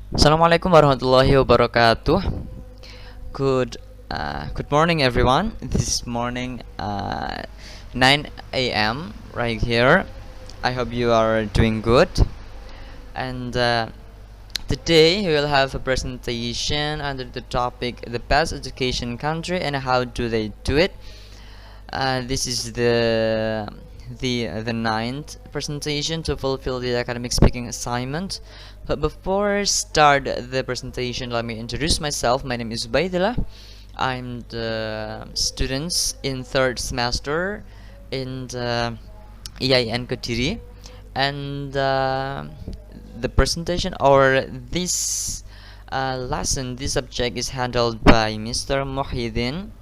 Assalamualaikum warahmatullahi wabarakatuh. Good morning, everyone. This morning, 9 a.m. right here. I hope you are doing good. And today we will have a presentation under the topic "The Best Education Country and How Do They Do It." This is the ninth presentation to fulfill the academic speaking assignment. But before I start the presentation, let me introduce myself. My name is Ubaidillah. I'm the students in third semester in the EIN Kediri, and the presentation or this lesson, this subject is handled by Mr. Muhyiddin.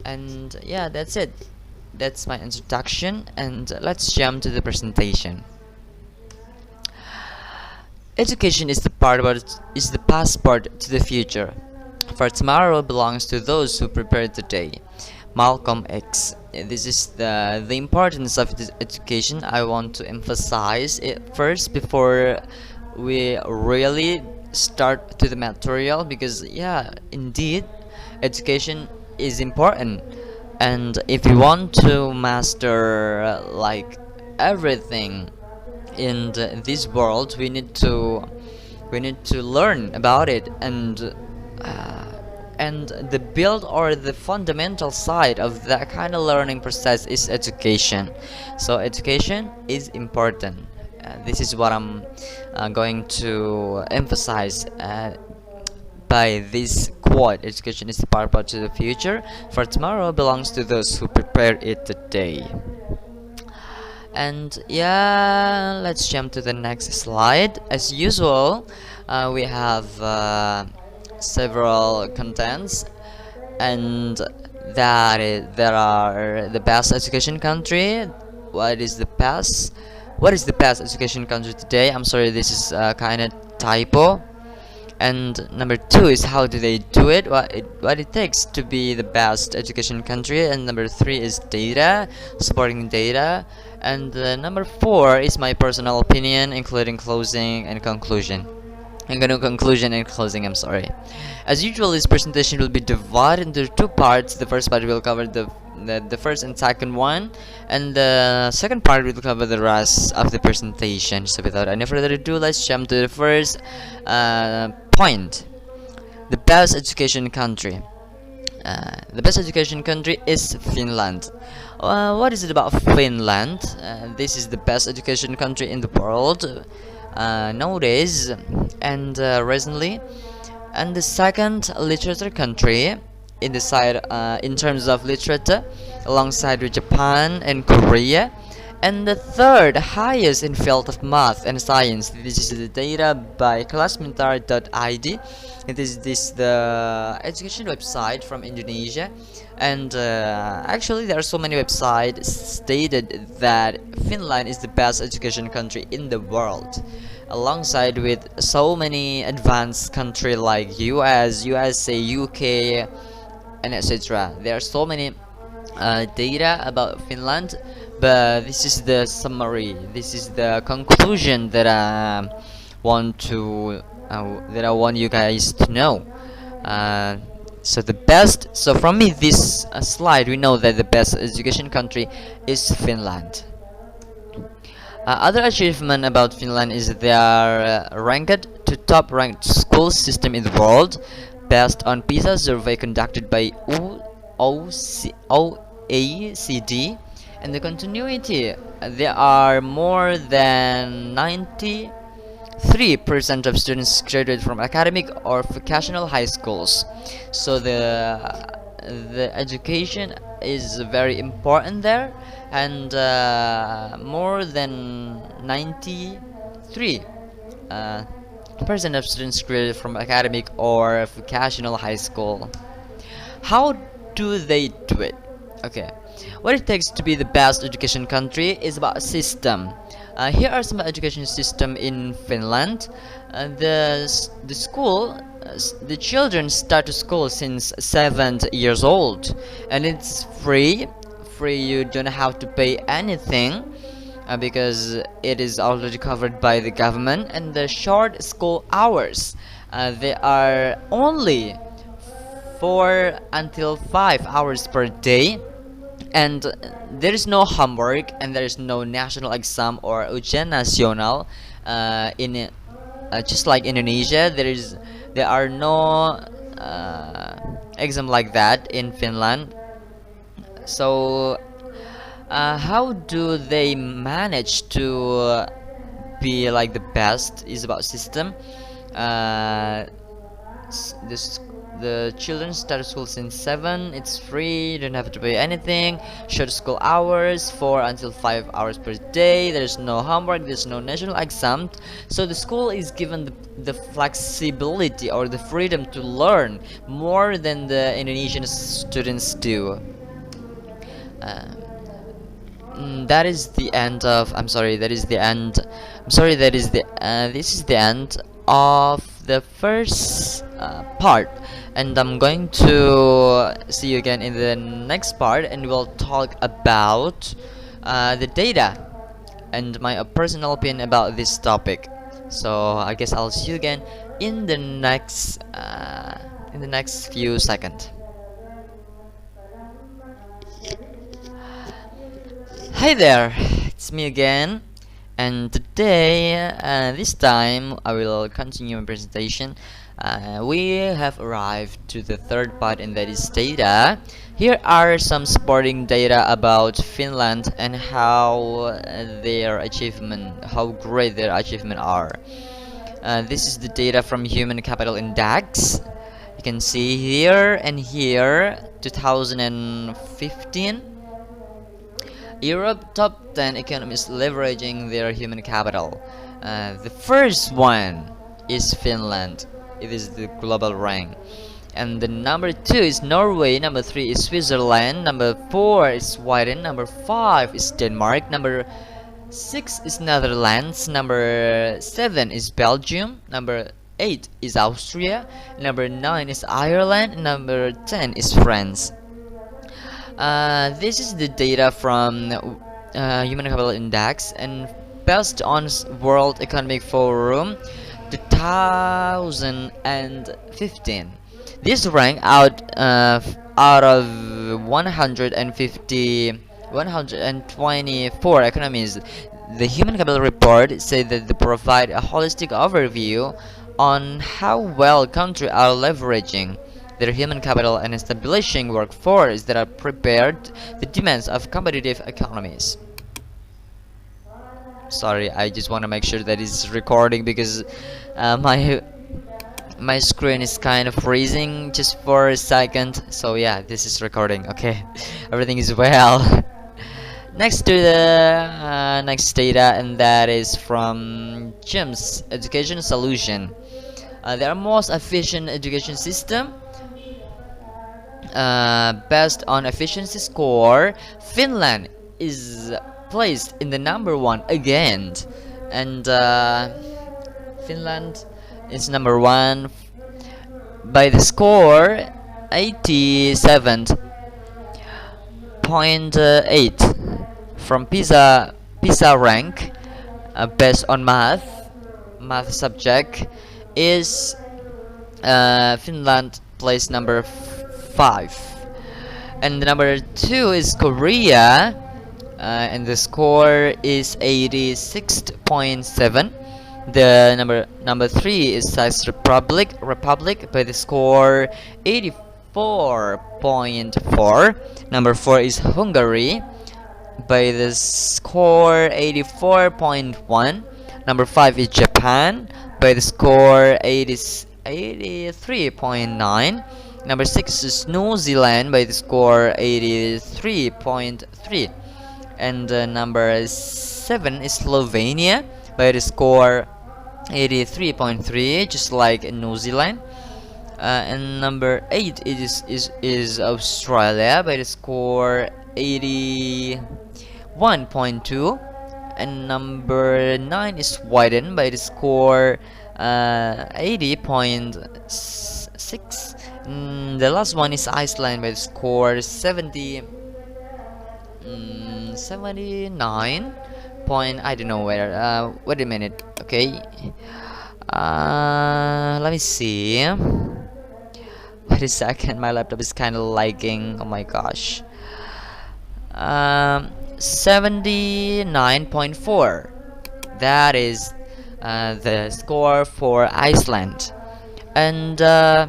And yeah, that's it. That's my introduction, and let's jump to the presentation. Education is the passport to the future. For tomorrow belongs to those who prepare today. Malcolm X. This is the importance of this education. I want to emphasize it first before we really start to the material, because yeah, indeed, education is important. And if you want to master like everything in this world, we need to learn about it. And the build or the fundamental side of that kind of learning process is education. So education is important. This is what I'm going to emphasize by this quote: education is the passport to the future, for tomorrow belongs to those who prepare it today. And yeah, let's jump to the next slide. As usual, we have several contents, and there are the best education country. What is the best education country today? I'm sorry, this is kind of typo. And number two is how do they do it, what it takes to be the best education country. And number three is data, supporting data. And number four is my personal opinion, including closing and conclusion. I'm gonna conclusion and closing, I'm sorry. As usual, this presentation will be divided into two parts. The first part will cover the first and second one, and the second part will cover the rest of the presentation. So without any further ado, let's jump to the first point: the best education country. The best education country is Finland. What is it about Finland? This is the best education country in the world nowadays and recently, and the second literature country in the side in terms of literature, alongside with Japan and Korea, and the third highest in field of math and science. This is the data by classmentar.id. It is this the education website from Indonesia, and actually there are so many websites stated that Finland is the best education country in the world, alongside with so many advanced country like US, USA, UK, and etc. There are so many data about Finland, but this is the summary. This is the conclusion that I want you guys to know. So from me, this slide, we know that the best education country is Finland. Other achievement about Finland is they are ranked to top ranked school system in the world, based on PISA survey conducted by OECD. And the continuity, there are more than 93% of students graduate from academic or vocational high schools. So the education is very important there, and more than 93 percent of students graduate from academic or vocational high school. How do they do it? Okay, what it takes to be the best education country is about system. Here are some education system in Finland. The children start to school since 7 years old, and it's free. You don't have to pay anything. because it is already covered by the government. And the short school hours, they are only 4 until 5 hours per day, and there is no homework and there is no national exam or ujian nasional. In Just like Indonesia, there are no exam like that in Finland. So how do they manage to be like the best is about system. uh, this The children start school since 7. It's free, don't have to pay anything. Short school hours, 4 until 5 hours per day. There's no homework, there's no national exam. So the school is given the flexibility or the freedom to learn more than the Indonesian students do. Um, that is the end of. I'm sorry. That is the end. I'm sorry. That is the. This is the end of the first part, and I'm going to see you again in the next part, and we'll talk about the data and my personal opinion about this topic. So I guess I'll see you again in the next few seconds. Hi there, it's me again, and today, this time, I will continue my presentation. We have arrived to the third part, and that is data. Here are some supporting data about Finland and how how great their achievement are. This is the data from Human Capital Index. You can see here and here, 2015. Europe top 10 economies leveraging their human capital. The first one is Finland. It is the global rank. And the number 2 is Norway. Number 3 is Switzerland. Number 4 is Sweden. Number 5 is Denmark. Number 6 is Netherlands. Number 7 is Belgium. Number 8 is Austria. Number 9 is Ireland. Number 10 is France. This is the data from Human Capital Index, and based on World Economic Forum 2015. This rank out of 124 economies. The Human Capital Report said that they provide a holistic overview on how well countries are leveraging their human capital and establishing workforce that are prepared the demands of competitive economies. Sorry, I just want to make sure that it's recording because my screen is kind of freezing just for a second. So yeah, this is recording. Okay, everything is well. Next to the next data, and that is from GEMS Education Solution. Their most efficient education system. Based on efficiency score, Finland is placed in the number 1 again, and Finland is number 1 by the score 87.8 from PISA rank. Based on math subject is Finland placed number 5, and the number 2 is Korea, and the score is 86.7. The number 3 is Czech Republic by the score 84.4. Number 4 is Hungary by the score 84.1. Number 5 is Japan by the score 83.9. Number 6 is New Zealand by the score 83.3. And number 7 is Slovenia by the score 83.3, just like New Zealand. And number 8 is Australia by the score 81.2. And number 9 is Sweden by the score 80.6. The last one is Iceland by the score 79. point, I don't know where. Wait a minute. Okay. Let me see. Wait a second. My laptop is kind of lagging. Oh my gosh. 79.4. That is the score for Iceland. And there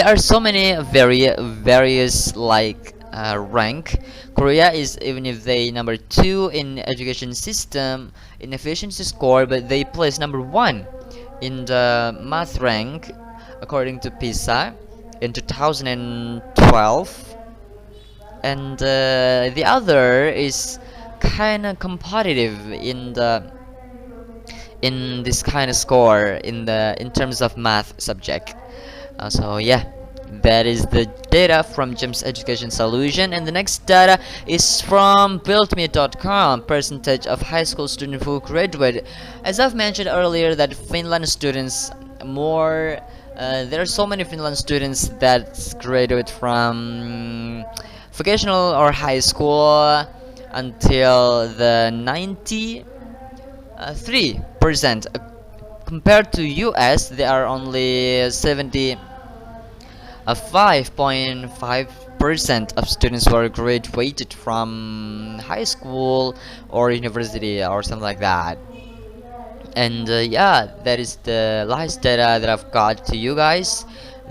are so many various like rank. Korea is, even if they number 2 in education system in efficiency score, but they place number 1 in the math rank according to PISA in 2012. And the other is kind of competitive in this kind of score in terms of math subject. So yeah, that is the data from GEMS Education Solution. And the next data is from buildme.com, percentage of high school students who graduate. As I've mentioned earlier, that Finland students more there are so many Finland students that graduate from vocational or high school until the 93%. Compared to US, they are only 5.5% of students who are graduated from high school or university or something like that. And yeah, that is the last data that I've got to you guys,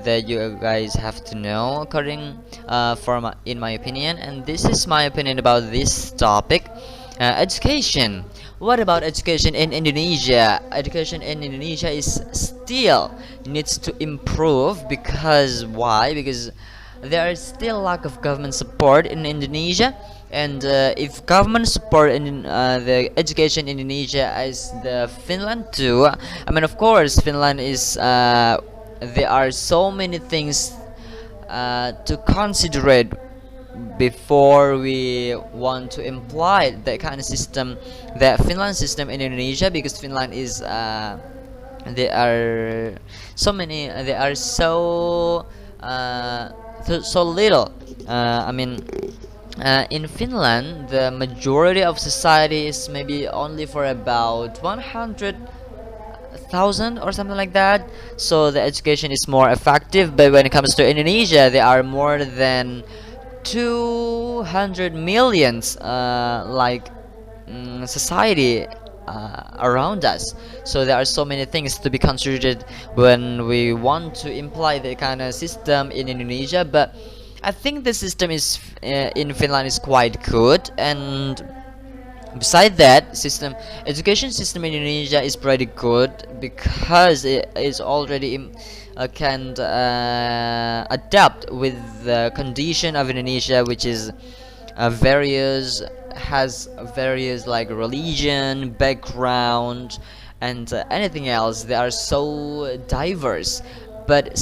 that you guys have to know according in my opinion. And this is my opinion about this topic. Education. What about education in Indonesia? Education in Indonesia is still needs to improve. Because why? Because there is still lack of government support in Indonesia. And if government support in the education in Indonesia as the Finland too, I mean, of course Finland is there are so many things to consider it before we want to imply that kind of system, the Finland system in Indonesia. Because Finland is there are so many, there are so little. I mean, in Finland, the majority of society is maybe only for about 100,000 or something like that. So the education is more effective. But when it comes to Indonesia, there are more than 200 millions society around us. So there are so many things to be considered when we want to imply the kind of system in Indonesia. But I think the system is in Finland is quite good. And beside that, education system in Indonesia is pretty good, because it is already can adapt with the condition of Indonesia, which is has various like religion, background, and anything else. They are so diverse, but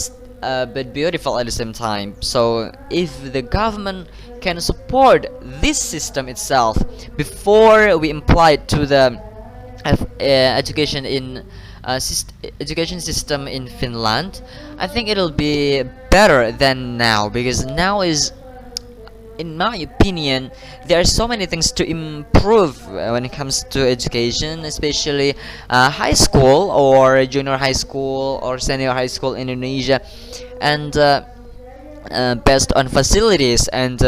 beautiful at the same time. So if the government can support this system itself before we apply it to the education system in Finland, I think it'll be better than now. Because now is, in my opinion, there are so many things to improve when it comes to education, especially high school or junior high school or senior high school in Indonesia. And based on facilities and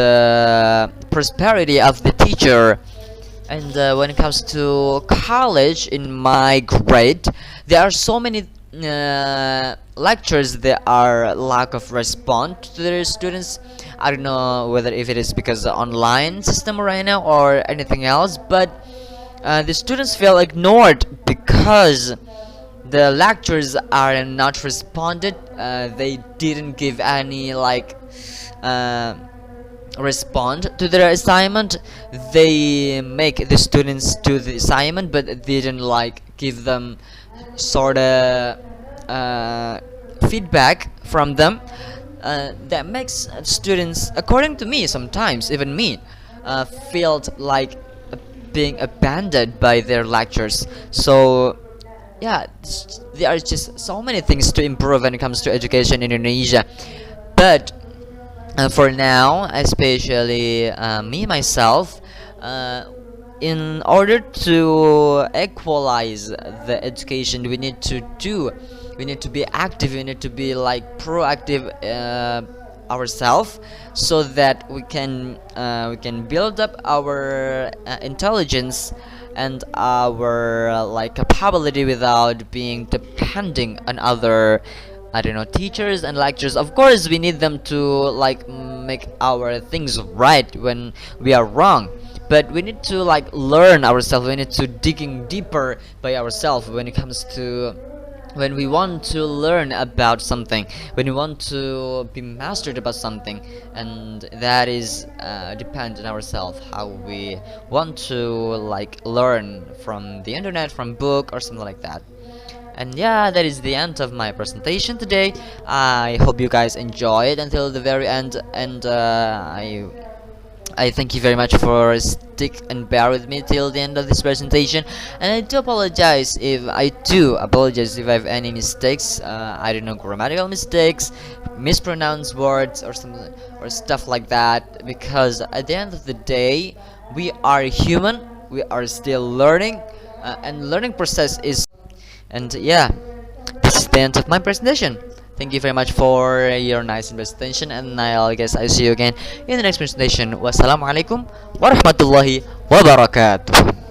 prosperity of the teacher. And when it comes to college, in my grade, there are so many lectures that are lack of response to their students. I don't know whether if it is because the online system right now or anything else, but the students feel ignored because the lectures are not responded. They didn't give any respond to their assignment. They make the students do the assignment, but they didn't give them sort of feedback from them. That makes students, according to me, sometimes even me, felt like being abandoned by their lectures. So yeah, there are just so many things to improve when it comes to education in Indonesia. But for now, especially me myself, in order to equalize the education, we need to be active, we need to be like proactive ourselves, so that we can build up our intelligence and our like capability without being depending on other, I don't know, teachers and lecturers. Of course we need them to like make our things right when we are wrong, but we need to like learn ourselves, we need to digging deeper by ourselves when it comes to when we want to learn about something, when we want to be mastered about something. And that is depend on ourselves how we want to like learn from the internet, from book or something like that. And yeah, that is the end of my presentation today. I hope you guys enjoy it until the very end, and I thank you very much for stick and bear with me till the end of this presentation. And I do apologize if I have any mistakes. I don't know, grammatical mistakes, mispronounced words or something or stuff like that. Because at the end of the day, we are human. We are still learning, and learning process is. And yeah, this is the end of my presentation. Thank you very much for your nice presentation, and I'll guess I'll see you again in the next presentation. Wassalamualaikum warahmatullahi wabarakatuh.